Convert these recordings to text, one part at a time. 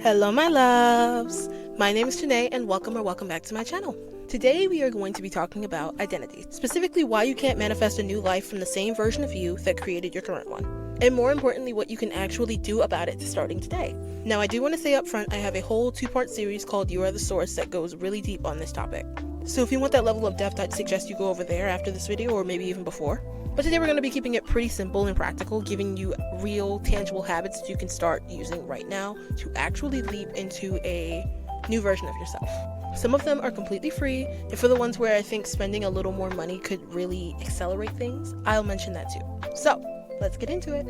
Hello my loves! My name is Janae and welcome back to my channel. Today we are going to be talking about identity, specifically why you can't manifest a new life from the same version of you that created your current one, and more importantly what you can actually do about it starting today. Now I do want to say up front I have a whole 2-part series called You Are the Source that goes really deep on this topic. So if you want that level of depth, I'd suggest you go over there after this video or maybe even before. But today we're going to be keeping it pretty simple and practical, giving you real, tangible habits that you can start using right now to actually leap into a new version of yourself. Some of them are completely free, and for the ones where I think spending a little more money could really accelerate things, I'll mention that too. So, let's get into it.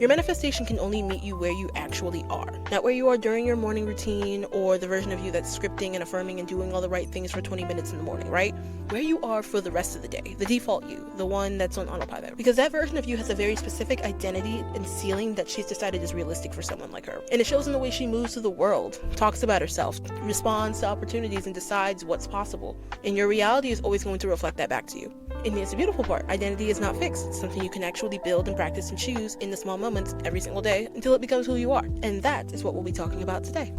Your manifestation can only meet you where you actually are, not where you are during your morning routine or the version of you that's scripting and affirming and doing all the right things for 20 minutes in the morning, right? Where you are for the rest of the day, the default you, the one that's on autopilot. Because that version of you has a very specific identity and ceiling that she's decided is realistic for someone like her. And it shows in the way she moves through the world, talks about herself, responds to opportunities, and decides what's possible. And your reality is always going to reflect that back to you. And here's the beautiful part, identity is not fixed. It's something you can actually build and practice and choose in the small moments every single day until it becomes who you are. And that is what we'll be talking about today.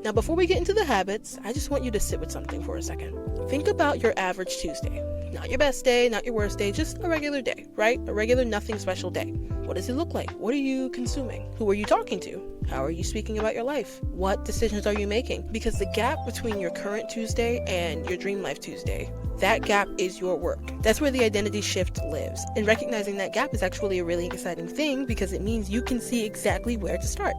Now before we get into the habits, I just want you to sit with something for a second. Think about your average Tuesday. Not your best day, not your worst day, just a regular day, right? A regular nothing special day. What does it look like? What are you consuming? Who are you talking to? How are you speaking about your life? What decisions are you making? Because the gap between your current Tuesday and your dream life Tuesday, that gap is your work. That's where the identity shift lives. And recognizing that gap is actually a really exciting thing because it means you can see exactly where to start.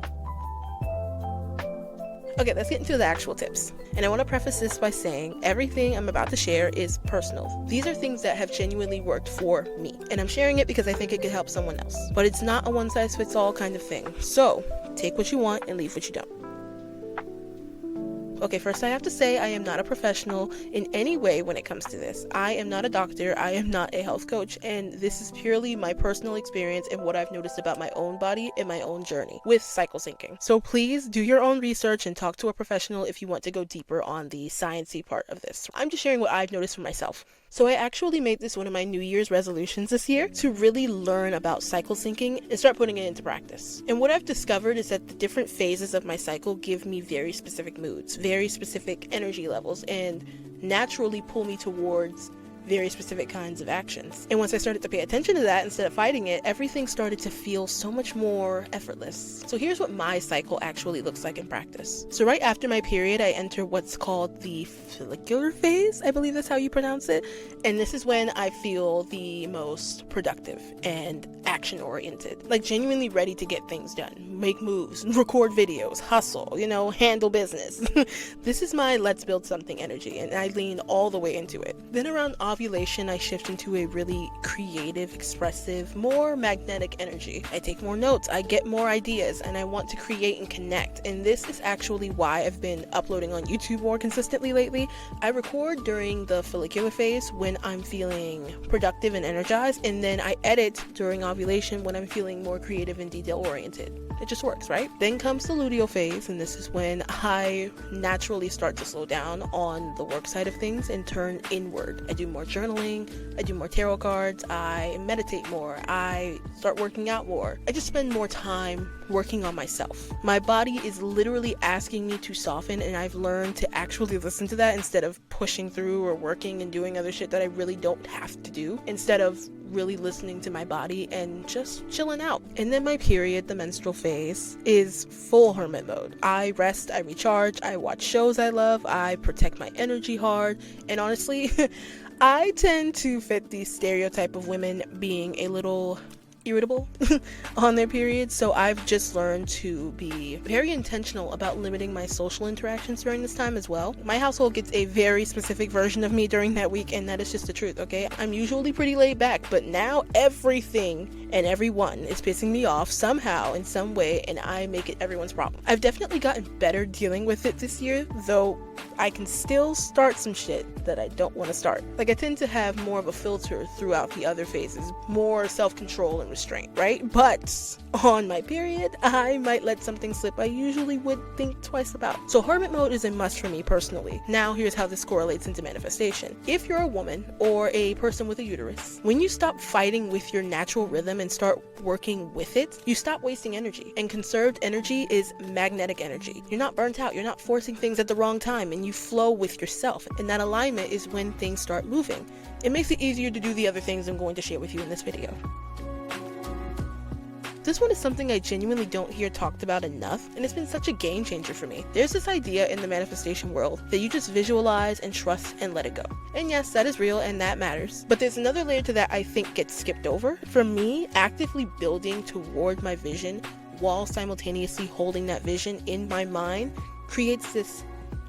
Okay, let's get into the actual tips. And I want to preface this by saying everything I'm about to share is personal. These are things that have genuinely worked for me. And I'm sharing it because I think it could help someone else. But it's not a one-size-fits-all kind of thing. So, take what you want and leave what you don't. Okay, first I have to say I am not a professional in any way when it comes to this. I am not a doctor, I am not a health coach, and this is purely my personal experience and what I've noticed about my own body and my own journey with cycle syncing. So please do your own research and talk to a professional if you want to go deeper on the sciencey part of this. I'm just sharing what I've noticed for myself. So I actually made this one of my New Year's resolutions this year to really learn about cycle syncing and start putting it into practice. And what I've discovered is that the different phases of my cycle give me very specific moods, very specific energy levels, and naturally pull me towards very specific kinds of actions. And once I started to pay attention to that instead of fighting it, everything started to feel so much more effortless. So here's what my cycle actually looks like in practice. So right after my period, I enter what's called the follicular phase, I believe that's how you pronounce it. And this is when I feel the most productive and action oriented, like genuinely ready to get things done, make moves, record videos, hustle, handle business. This is my let's build something energy, and I lean all the way into it. Then around ovulation, I shift into a really creative, expressive, more magnetic energy. I take more notes, I get more ideas, and I want to create and connect. And this is actually why I've been uploading on YouTube more consistently lately. I record during the follicular phase when I'm feeling productive and energized, and then I edit during ovulation when I'm feeling more creative and detail oriented. It just works, right? Then comes the luteal phase, and this is when I naturally start to slow down on the work side of things and turn inward. I do more journaling, I do more tarot cards, I meditate more, I start working out more. I just spend more time working on myself. My body is literally asking me to soften, and I've learned to actually listen to that instead of pushing through or working and doing other shit that I really don't have to do, instead of really listening to my body and just chilling out. And then my period, the menstrual phase, is full hermit mode. I rest, I recharge, I watch shows I love, I protect my energy hard, and honestly, I tend to fit the stereotype of women being a little irritable on their periods, so I've just learned to be very intentional about limiting my social interactions during this time as well. My household gets a very specific version of me during that week, and that is just the truth, okay? I'm usually pretty laid back, but now everything and everyone is pissing me off somehow in some way, and I make it everyone's problem. I've definitely gotten better dealing with it this year, though I can still start some shit that I don't want to start. Like, I tend to have more of a filter throughout the other phases, more self-control and restraint, right? But on my period, I might let something slip I usually would think twice about. So hermit mode is a must for me personally. Now here's how this correlates into manifestation. If you're a woman or a person with a uterus, when you stop fighting with your natural rhythm and start working with it, you stop wasting energy. And conserved energy is magnetic energy. You're not burnt out, you're not forcing things at the wrong time, and you flow with yourself. And that alignment is when things start moving. It makes it easier to do the other things I'm going to share with you in this video. This one is something I genuinely don't hear talked about enough, and it's been such a game changer for me. There's this idea in the manifestation world that you just visualize and trust and let it go. And yes, that is real and that matters. But there's another layer to that I think gets skipped over. For me, actively building toward my vision while simultaneously holding that vision in my mind creates this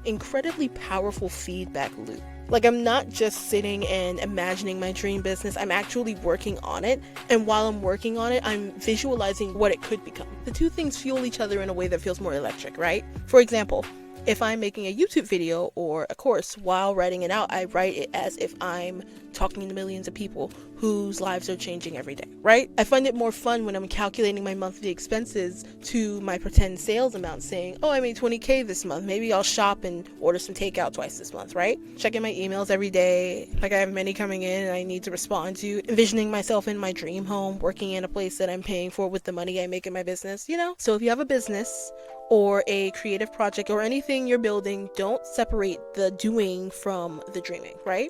incredibly powerful feedback loop. Like, I'm not just sitting and imagining my dream business, I'm actually working on it. And while I'm working on it, I'm visualizing what it could become. The two things fuel each other in a way that feels more electric, right? For example, if I'm making a YouTube video or a course, while writing it out, I write it as if I'm talking to millions of people whose lives are changing every day, right? I find it more fun when I'm calculating my monthly expenses to my pretend sales amount, saying, oh, I made 20K this month. Maybe I'll shop and order some takeout twice this month, right? Checking my emails every day, like I have many coming in and I need to respond to, envisioning myself in my dream home, working in a place that I'm paying for with the money I make in my business, you know? So if you have a business or a creative project or anything you're building, don't separate the doing from the dreaming, right?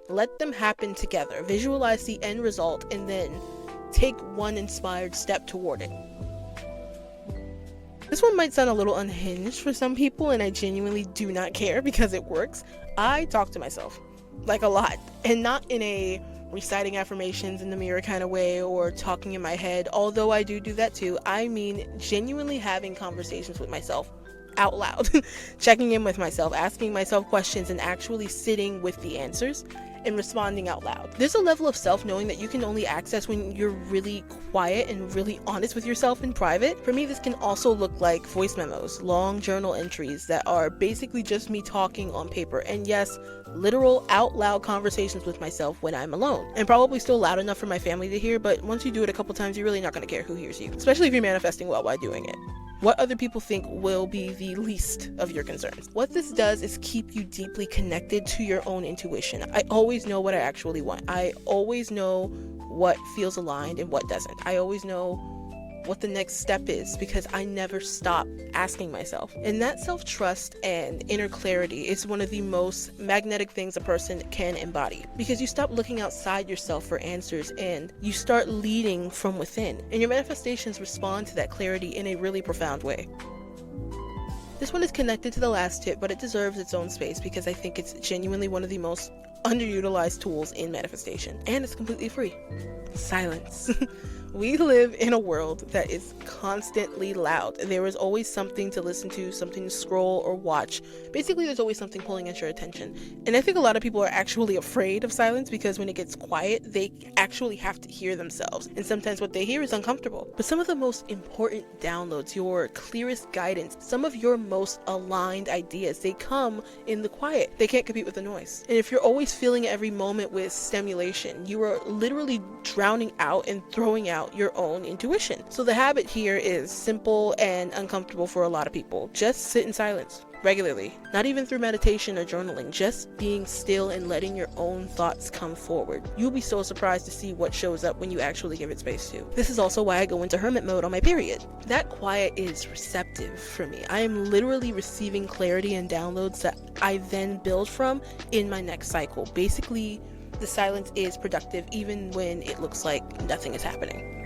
Let them happen together. Visualize the end result and then take one inspired step toward it. This one might sound a little unhinged for some people, and I genuinely do not care because it works. I talk to myself, like a lot, and not in a reciting affirmations in the mirror kind of way or talking in my head, although I do that too. I mean genuinely having conversations with myself out loud, checking in with myself, asking myself questions, and actually sitting with the answers and responding out loud. There's a level of self-knowing that you can only access when you're really quiet and really honest with yourself in private. For me, this can also look like voice memos, long journal entries that are basically just me talking on paper, and yes, literal out loud conversations with myself when I'm alone. And probably still loud enough for my family to hear, but once you do it a couple times, you're really not going to care who hears you, especially if you're manifesting well while doing it. What other people think will be the least of your concerns. What this does is keep you deeply connected to your own intuition. I always know what I actually want. I always know what feels aligned and what doesn't. I always know what the next step is because I never stop asking myself. And that self-trust and inner clarity is one of the most magnetic things a person can embody, because you stop looking outside yourself for answers and you start leading from within, and your manifestations respond to that clarity in a really profound way. This one is connected to the last tip, but it deserves its own space because I think it's genuinely one of the most underutilized tools in manifestation, and it's completely free. Silence. We live in a world that is constantly loud. There is always something to listen to, something to scroll or watch. Basically, there's always something pulling at your attention. And I think a lot of people are actually afraid of silence because when it gets quiet, they actually have to hear themselves. And sometimes what they hear is uncomfortable. But some of the most important downloads, your clearest guidance, some of your most aligned ideas, they come in the quiet. They can't compete with the noise. And if you're always filling every moment with stimulation, you are literally drowning out and throwing out your own intuition. So the habit here is simple and uncomfortable for a lot of people. Just sit in silence regularly, not even through meditation or journaling, just being still and letting your own thoughts come forward. You'll be so surprised to see what shows up when you actually give it space to. This is also why I go into hermit mode on my period. That quiet is receptive for me. I am literally receiving clarity and downloads that I then build from in my next cycle. Basically, the silence is productive even when it looks like nothing is happening.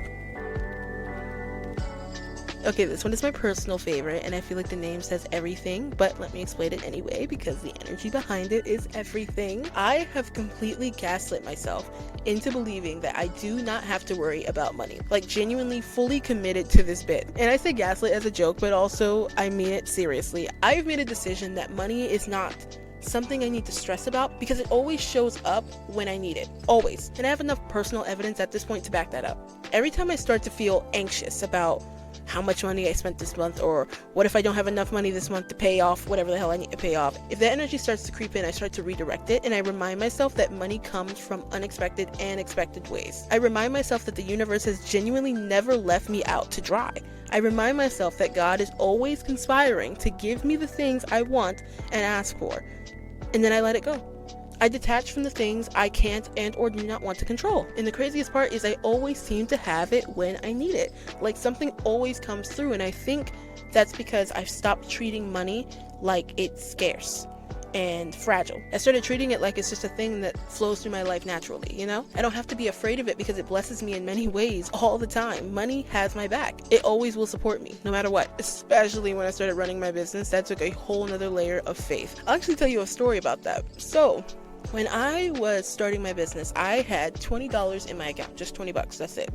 Okay, this one is my personal favorite, and I feel like the name says everything, but let me explain it anyway because the energy behind it is everything. I have completely gaslit myself into believing that I do not have to worry about money. Like, genuinely fully committed to this bit. And I say gaslit as a joke, but also I mean it seriously. I've made a decision that money is not something I need to stress about because it always shows up when I need it. Always. And I have enough personal evidence at this point to back that up. Every time I start to feel anxious about how much money I spent this month, or what if I don't have enough money this month to pay off whatever the hell I need to pay off. If that energy starts to creep in, I start to redirect it, and I remind myself that money comes from unexpected and expected ways. I remind myself that the universe has genuinely never left me out to dry. I remind myself that God is always conspiring to give me the things I want and ask for, and then I let it go. I detach from the things I can't and or do not want to control. And the craziest part is I always seem to have it when I need it. Like something always comes through, and I think that's because I've stopped treating money like it's scarce and fragile. I started treating it like it's just a thing that flows through my life naturally, you know? I don't have to be afraid of it because it blesses me in many ways all the time. Money has my back. It always will support me, no matter what. Especially when I started running my business, that took a whole nother layer of faith. I'll actually tell you a story about that. So, when I was starting my business, I had $20 in my account, just $20, that's it.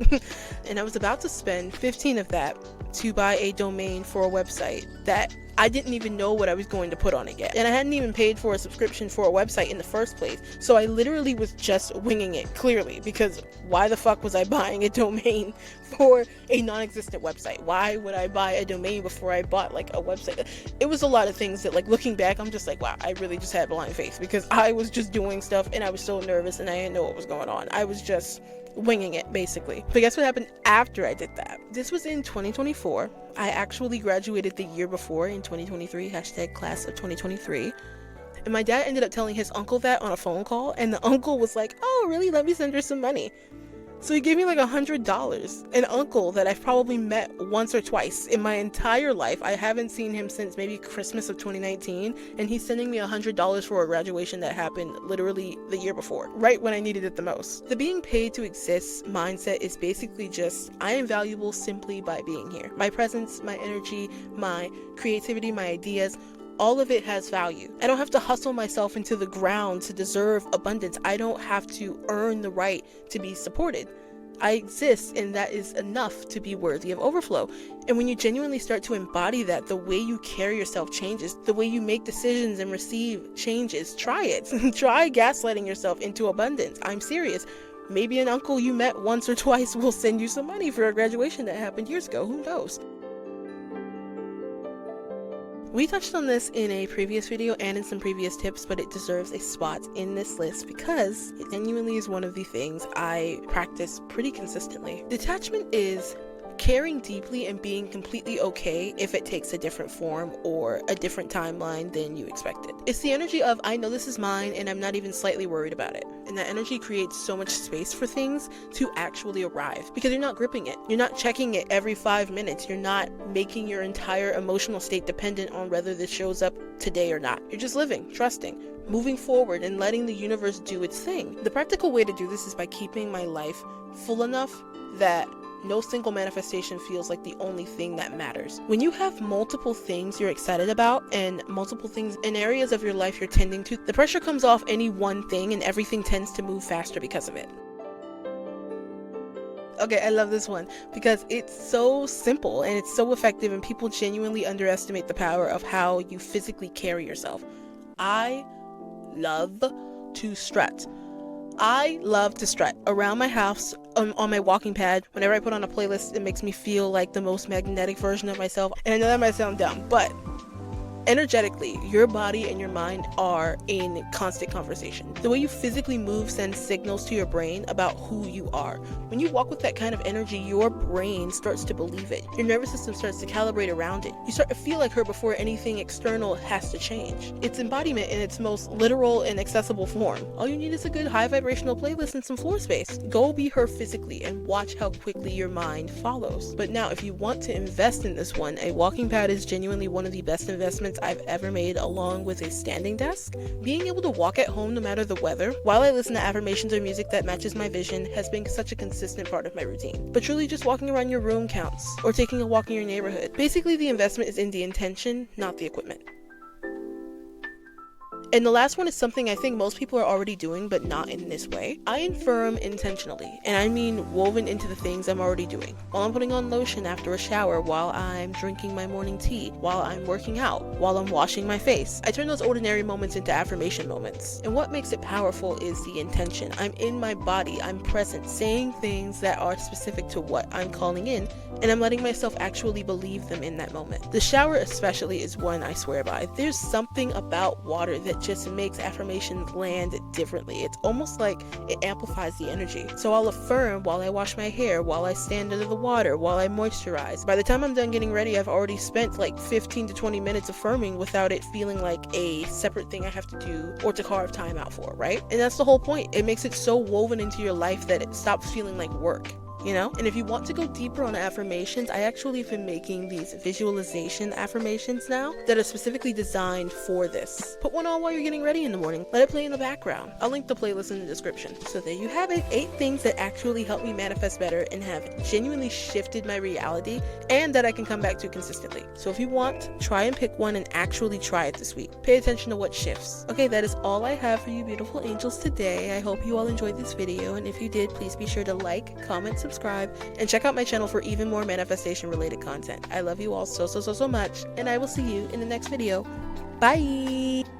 And I was about to spend 15 of that to buy a domain for a website that I didn't even know what I was going to put on it yet. And I hadn't even paid for a subscription for a website in the first place. So I literally was just winging it, clearly, because why the fuck was I buying a domain for a non-existent website? Why would I buy a domain before I bought like a website? It was a lot of things that, like, looking back, I'm just like, wow, I really just had blind faith, because I was just doing stuff and I was so nervous and I didn't know what was going on. I was just winging it, basically. But guess what happened after I did that? This was in 2024. I actually graduated the year before, in 2023, hashtag class of 2023. And my dad ended up telling his uncle that on a phone call, and the uncle was like, oh, really? Let me send her some money. So he gave me like $100. An uncle that I've probably met once or twice in my entire life. I haven't seen him since maybe Christmas of 2019, and he's sending me $100 for a graduation that happened literally the year before, right when I needed it the most. The being paid to exist mindset is basically just, I am valuable simply by being here. My presence, my energy, my creativity, my ideas, all of it has value. I don't have to hustle myself into the ground to deserve abundance. I don't have to earn the right to be supported. I exist, and that is enough to be worthy of overflow. And when you genuinely start to embody that, the way you carry yourself changes. The way you make decisions and receive changes. Try it. Try gaslighting yourself into abundance. I'm serious. Maybe an uncle you met once or twice will send you some money for a graduation that happened years ago. Who knows? We touched on this in a previous video and in some previous tips, but it deserves a spot in this list because it genuinely is one of the things I practice pretty consistently. Detachment is caring deeply and being completely okay if it takes a different form or a different timeline than you expected. It's the energy of, I know this is mine and I'm not even slightly worried about it. And that energy creates so much space for things to actually arrive because you're not gripping it. You're not checking it every 5 minutes. You're not making your entire emotional state dependent on whether this shows up today or not. You're just living, trusting, moving forward, and letting the universe do its thing. The practical way to do this is by keeping my life full enough that no single manifestation feels like the only thing that matters. When you have multiple things you're excited about and multiple things in areas of your life you're tending to, the pressure comes off any one thing and everything tends to move faster because of it. Okay, I love this one because it's so simple and it's so effective, and people genuinely underestimate the power of how you physically carry yourself. I love to strut. I love to strut around my house on my walking pad. Whenever I put on a playlist, it makes me feel like the most magnetic version of myself. And I know that might sound dumb, but energetically, your body and your mind are in constant conversation. The way you physically move sends signals to your brain about who you are. When you walk with that kind of energy, your brain starts to believe it. Your nervous system starts to calibrate around it. You start to feel like her before anything external has to change. It's embodiment in its most literal and accessible form. All you need is a good high vibrational playlist and some floor space. Go be her physically and watch how quickly your mind follows. But now, if you want to invest in this one, a walking pad is genuinely one of the best investments I've ever made, along with a standing desk. Being able to walk at home no matter the weather, while I listen to affirmations or music that matches my vision, has been such a consistent part of my routine. But truly, just walking around your room counts, or taking a walk in your neighborhood. Basically, the investment is in the intention, not the equipment. And the last one is something I think most people are already doing, but not in this way. I affirm intentionally, and I mean woven into the things I'm already doing. While I'm putting on lotion after a shower, while I'm drinking my morning tea, while I'm working out, while I'm washing my face. I turn those ordinary moments into affirmation moments. And what makes it powerful is the intention. I'm in my body, I'm present, saying things that are specific to what I'm calling in, and I'm letting myself actually believe them in that moment. The shower especially is one I swear by. There's something about water that just makes affirmations land differently. It's almost like it amplifies the energy. So I'll affirm while I wash my hair, while I stand under the water, while I moisturize. By the time I'm done getting ready, I've already spent like 15 to 20 minutes affirming without it feeling like a separate thing I have to do or to carve time out for, right? And that's the whole point. It makes it so woven into your life that it stops feeling like work. You know? And if you want to go deeper on affirmations, I actually have been making these visualization affirmations now that are specifically designed for this. Put one on while you're getting ready in the morning. Let it play in the background. I'll link the playlist in the description. So there you have it. 8 things that actually help me manifest better and have genuinely shifted my reality and that I can come back to consistently. So if you want, try and pick one and actually try it this week. Pay attention to what shifts. Okay, that is all I have for you beautiful angels today. I hope you all enjoyed this video, and if you did, please be sure to like, comment, subscribe, and check out my channel for even more manifestation related content. I love you all so much, and I will see you in the next video. Bye!